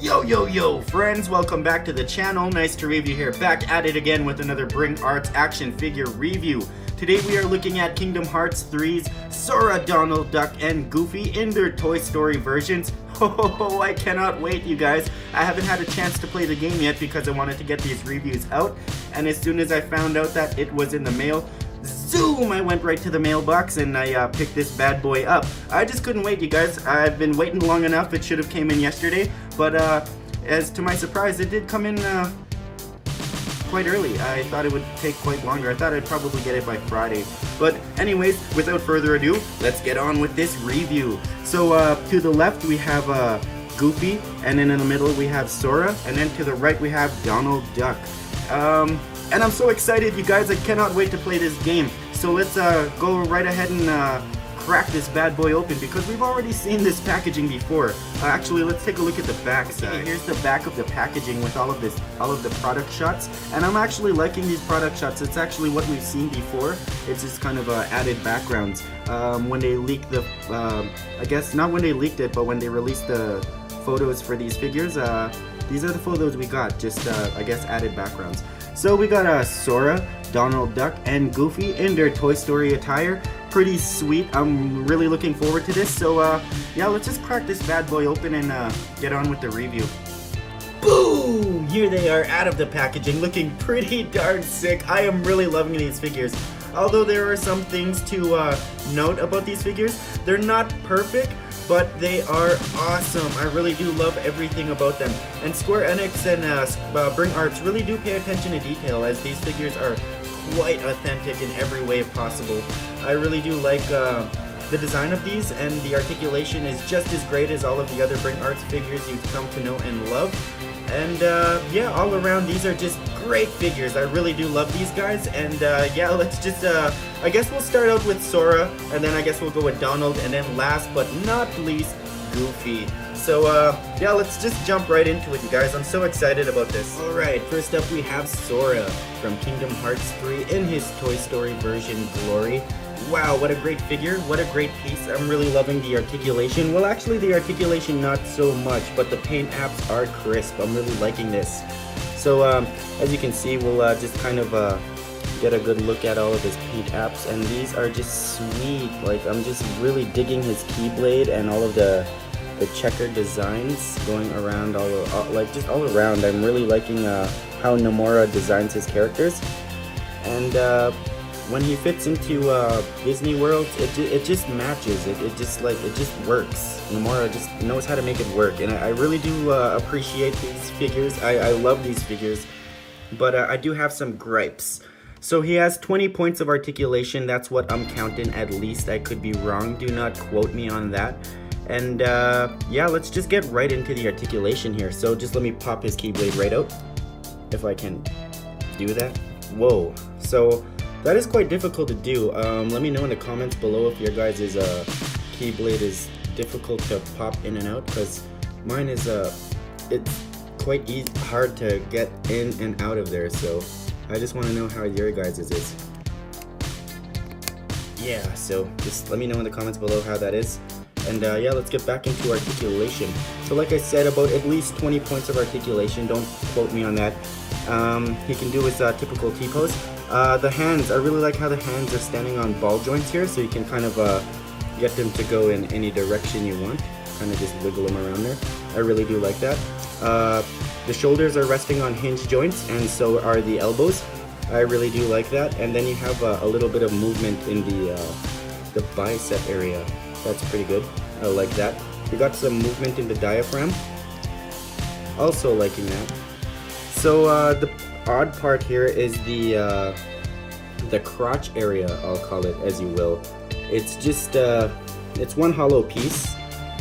Yo friends, welcome back to the channel. Nicetoreevu here, back at it again with another Bring Arts action figure review. Today we are looking at Kingdom Hearts 3's Sora, Donald Duck, and Goofy in their Toy Story versions. Oh, I cannot wait, you guys. I haven't had a chance to play the game yet because I wanted to get these reviews out, and as soon as I found out that it was in the mail, zoom, I went right to the mailbox and I picked this bad boy up. I just couldn't wait, you guys. I've been waiting long enough. It should have came in yesterday, but as to my surprise, it did come in quite early. I thought it would take quite longer. I thought I'd probably get it by Friday. But anyways, without further ado, let's get on with this review. So to the left we have Goofy, and then in the middle we have Sora, and then to the right we have Donald Duck. And I'm so excited, you guys. I cannot wait to play this game. So let's go right ahead and crack this bad boy open, because we've already seen this packaging before. Actually, let's take a look at the back side. Okay, here's the back of the packaging with all of the product shots, and I'm actually liking these product shots. It's actually what we've seen before. It's just kind of added backgrounds. When they leaked the, I guess not when they leaked it, but when they released the photos for these figures, these are the photos we got. Just I guess added backgrounds. So we got Sora, Donald Duck, and Goofy in their Toy Story attire. Pretty sweet. I'm really looking forward to this. So yeah, let's just crack this bad boy open and get on with the review. Boom! Here they are out of the packaging, looking pretty darn sick. I am really loving these figures. Although there are some things to note about these figures. They're not perfect, but they are awesome. I really do love everything about them. And Square Enix and Bring Arts really do pay attention to detail, as these figures are quite authentic in every way possible. I really do like the design of these, and the articulation is just as great as all of the other Bring Arts figures you've come to know and love. And yeah, all around these are just great figures. I really do love these guys. And yeah, let's just I guess we'll start out with Sora, and then I guess we'll go with Donald, and then last but not least, Goofy. So yeah, let's just jump right into it, you guys. I'm so excited about this. Alright, first up we have Sora from Kingdom Hearts 3 in his Toy Story version Glory. Wow, what a great figure, what a great piece. I'm really loving the articulation. Well, actually the articulation not so much, but the paint apps are crisp. I'm really liking this. So as you can see, we'll just kind of get a good look at all of his paint apps, and these are just sweet. Like, I'm just really digging his keyblade and all of the checkered designs going around like just all around. I'm really liking how Nomura designs his characters, and when he fits into Disney World, it just matches. It just works. Nomura just knows how to make it work, and I really do appreciate these figures. I love these figures, but I do have some gripes. So he has 20 points of articulation. That's what I'm counting, at least. I could be wrong. Do not quote me on that. And yeah, let's just get right into the articulation here. So just let me pop his keyblade right out, if I can do that. Whoa. So that is quite difficult to do. Let me know in the comments below if your guys' keyblade is difficult to pop in and out, because mine is it's quite hard to get in and out of there. So I just want to know how your guys' is. Yeah, so just let me know in the comments below how that is. And yeah, let's get back into articulation. So like I said, about at least 20 points of articulation. Don't quote me on that. He can do his typical T-pose. The hands, I really like how the hands are standing on ball joints here, so you can kind of get them to go in any direction you want. Kind of just wiggle them around there. I really do like that. The shoulders are resting on hinge joints, and so are the elbows. I really do like that. And then you have a little bit of movement in the bicep area. That's pretty good. I like that. We got some movement in the diaphragm. Also liking that. So the odd part here is the crotch area, I'll call it, as you will. It's just it's one hollow piece,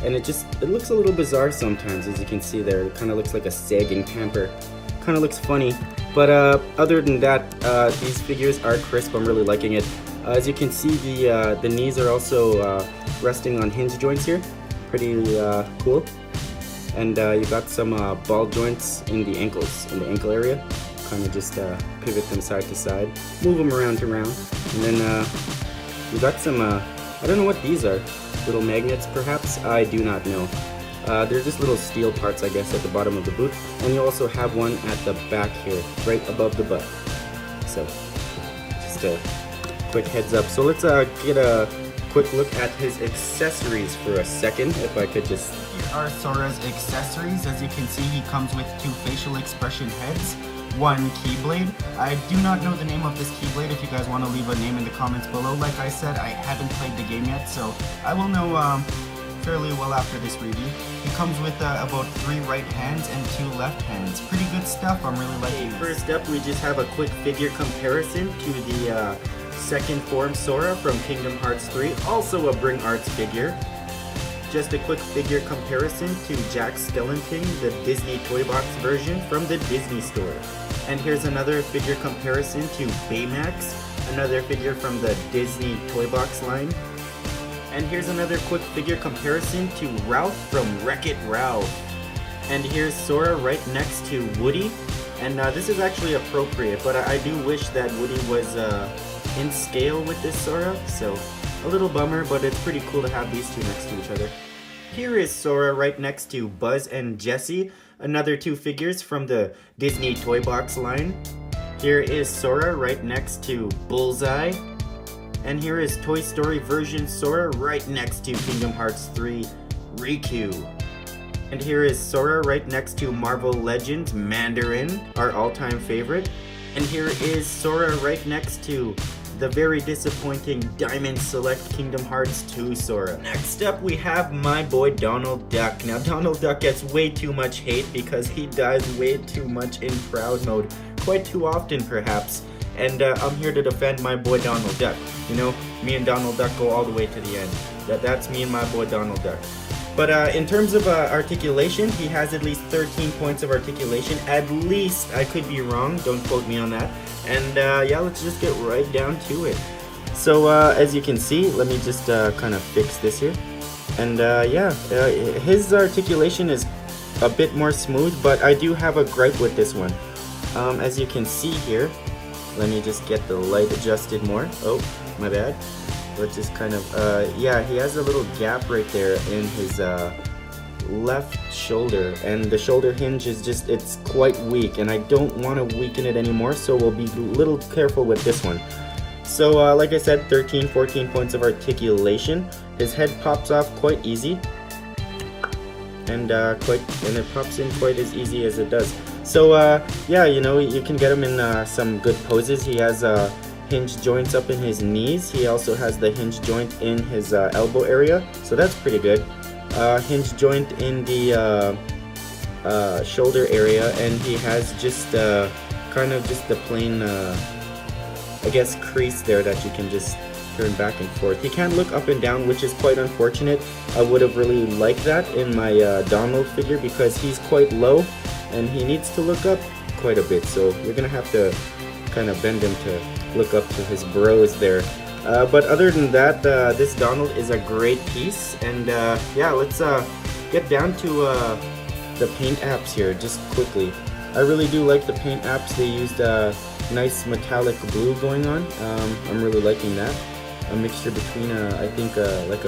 and it looks a little bizarre sometimes, as you can see there. It kind of looks like a sagging pamper. Kind of looks funny, but other than that, these figures are crisp. I'm really liking it. As you can see, the knees are also resting on hinge joints here. Pretty cool. And you got some ball joints in the ankles, in the ankle area. Kind of just pivot them side to side, move them around and around. And then you got some, I don't know what these are. Little magnets, perhaps? I do not know. They're just little steel parts, I guess, at the bottom of the boot, and you also have one at the back here, right above the butt. So, just a quick heads up. So let's get a quick look at his accessories for a second, if I could just... Here are Sora's accessories. As you can see, he comes with 2 facial expression heads, 1 keyblade. I do not know the name of this keyblade. If you guys want to leave a name in the comments below. Like I said, I haven't played the game yet, so I will know fairly well after this review. He comes with about 3 right hands and 2 left hands. Pretty good stuff. I'm really liking this. First up, we just have a quick figure comparison to the second form Sora from Kingdom Hearts 3, also a Bring Arts figure. Just a quick figure comparison to Jack Skellington, the Disney Toy Box version from the Disney Store. And here's another figure comparison to Baymax, another figure from the Disney Toy Box line. And here's another quick figure comparison to Ralph from Wreck-It Ralph. And here's Sora right next to Woody. And this is actually appropriate, but I do wish that Woody was in scale with this Sora, so a little bummer, but it's pretty cool to have these two next to each other. Here is Sora right next to Buzz and Jessie, another 2 figures from the Disney Toy Box line. Here is Sora right next to Bullseye. And here is Toy Story version Sora right next to Kingdom Hearts 3 Riku. And here is Sora right next to Marvel Legends Mandarin, our all-time favorite. And here is Sora right next to the very disappointing Diamond Select Kingdom Hearts 2 Sora. Next up, we have my boy Donald Duck. Now, Donald Duck gets way too much hate because he dies way too much in Proud Mode. Quite too often, perhaps. And I'm here to defend my boy Donald Duck. You know, me and Donald Duck go all the way to the end. That's me and my boy Donald Duck. But in terms of articulation, he has at least 13 points of articulation. At least, I could be wrong, don't quote me on that. And yeah, let's just get right down to it. So as you can see, let me just kind of fix this here. And yeah, his articulation is a bit more smooth, but I do have a gripe with this one. As you can see here, let me just get the light adjusted more. Oh, my bad. Let's just kind of, yeah, he has a little gap right there in his left shoulder, and the shoulder hinge is just, it's quite weak, and I don't want to weaken it anymore, so we'll be a little careful with this one. So, like I said, 14 points of articulation. His head pops off quite easy, and it pops in quite as easy as it does. So, yeah, you know, you can get him in some good poses. He has hinge joints up in his knees. He also has the hinge joint in his elbow area, so that's pretty good. Hinge joint in the shoulder area, and he has just kind of just the plain, I guess, crease there that you can just turn back and forth. He can't look up and down, which is quite unfortunate. I would have really liked that in my Donald figure because he's quite low and he needs to look up quite a bit, so you're gonna have to kind of bend him to look up to his bros there. But other than that, this Donald is a great piece, and yeah, let's get down to the paint apps here just quickly. I really do like the paint apps. They used nice metallic blue going on. I'm really liking that. A mixture between I think like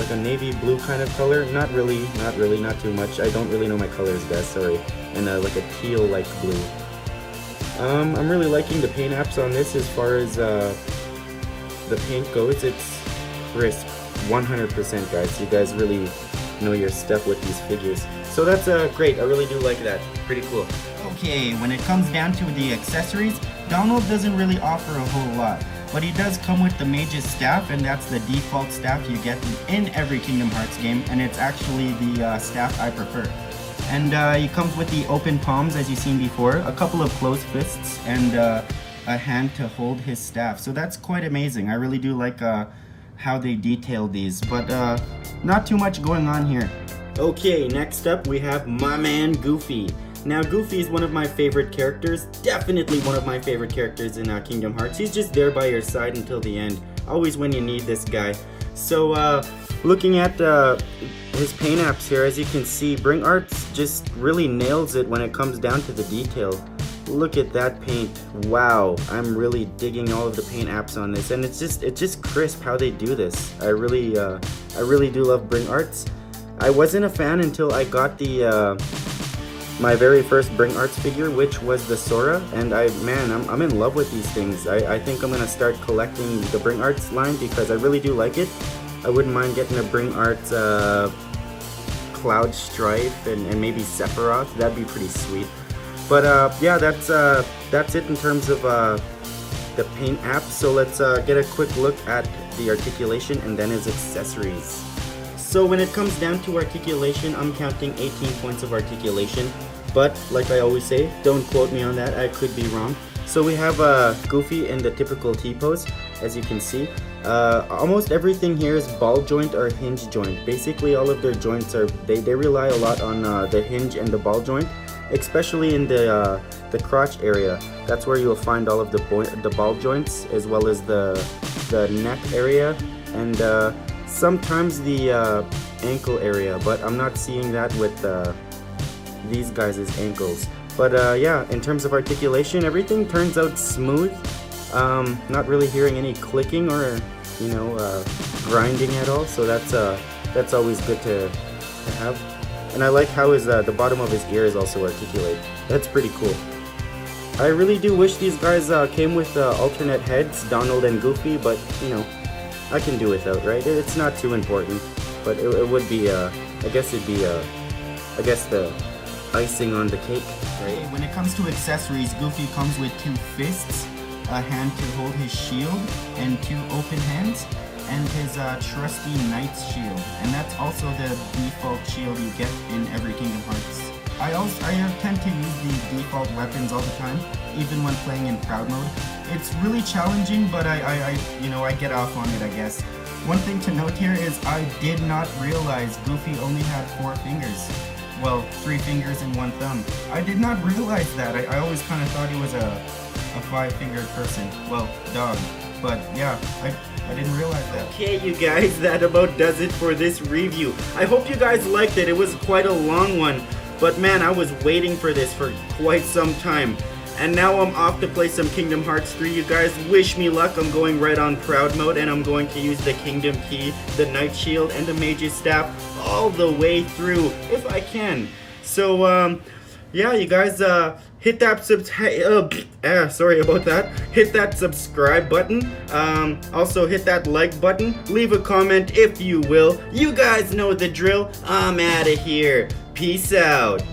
a navy blue kind of color. Not too much. I don't really know my colors, guys, sorry. And like a teal like blue. I'm really liking the paint apps on this. As far as the paint goes, it's crisp 100%, guys. You guys really know your stuff with these figures, so that's great. I really do like that. Pretty cool. Okay, when it comes down to the accessories, Donald doesn't really offer a whole lot, but he does come with the Mage's Staff, and that's the default staff you get in every Kingdom Hearts game, and it's actually the staff I prefer. And he comes with the open palms, as you've seen before, a couple of closed fists, and a hand to hold his staff. So that's quite amazing. I really do like how they detail these, but not too much going on here. Okay, next up we have my man Goofy. Now, Goofy is one of my favorite characters, definitely one of my favorite characters in Kingdom Hearts. He's just there by your side until the end, always when you need this guy. So, looking at his paint apps here, as you can see, Bring Arts just really nails it when it comes down to the detail. Look at that paint. Wow, I'm really digging all of the paint apps on this, and it's just crisp how they do this. I really do love Bring Arts. I wasn't a fan until I got the my very first Bring Arts figure, which was the Sora, and I'm in love with these things. I think I'm gonna start collecting the Bring Arts line because I really do like it. I wouldn't mind getting a Bring Arts Cloud Strife and maybe Sephiroth. That'd be pretty sweet. But yeah, that's it in terms of the paint app. So let's get a quick look at the articulation and then his accessories. So when it comes down to articulation, I'm counting 18 points of articulation, but like I always say, don't quote me on that, I could be wrong. So we have Goofy in the typical T-pose, as you can see. Almost everything here is ball joint or hinge joint. Basically all of their joints are, they rely a lot on the hinge and the ball joint, especially in the crotch area. That's where you'll find all of the ball joints, as well as the neck area, and sometimes the ankle area, but I'm not seeing that with these guys' ankles. But yeah, in terms of articulation, everything turns out smooth. Not really hearing any clicking or grinding at all, so that's always good to have. And I like how the bottom of his ear is also articulate. That's pretty cool. I really do wish these guys came with alternate heads, Donald and Goofy, but I can do without, right? It's not too important, but it would be, I guess it'd be, I guess the icing on the cake, right? When it comes to accessories, Goofy comes with 2 fists, a hand to hold his shield, and 2 open hands, and his trusty Knight's shield, and that's also the default shield you get in every Kingdom Hearts. I tend to use the default weapons all the time, even when playing in Proud Mode. It's really challenging, but I get off on it, I guess. One thing to note here is I did not realize Goofy only had 4 fingers. Well, 3 fingers and 1 thumb. I did not realize that. I always kind of thought he was a 5-fingered person. Well, dog. But yeah, I didn't realize that. Okay, you guys, that about does it for this review. I hope you guys liked it. It was quite a long one. But man, I was waiting for this for quite some time. And now I'm off to play some Kingdom Hearts 3. You guys wish me luck. I'm going right on Proud Mode, and I'm going to use the Kingdom Key, the Knight Shield, and the Mage's Staff all the way through, if I can. So, yeah, you guys, hit that sorry about that. Hit that subscribe button. Also hit that like button. Leave a comment if you will. You guys know the drill. I'm out of here. Peace out.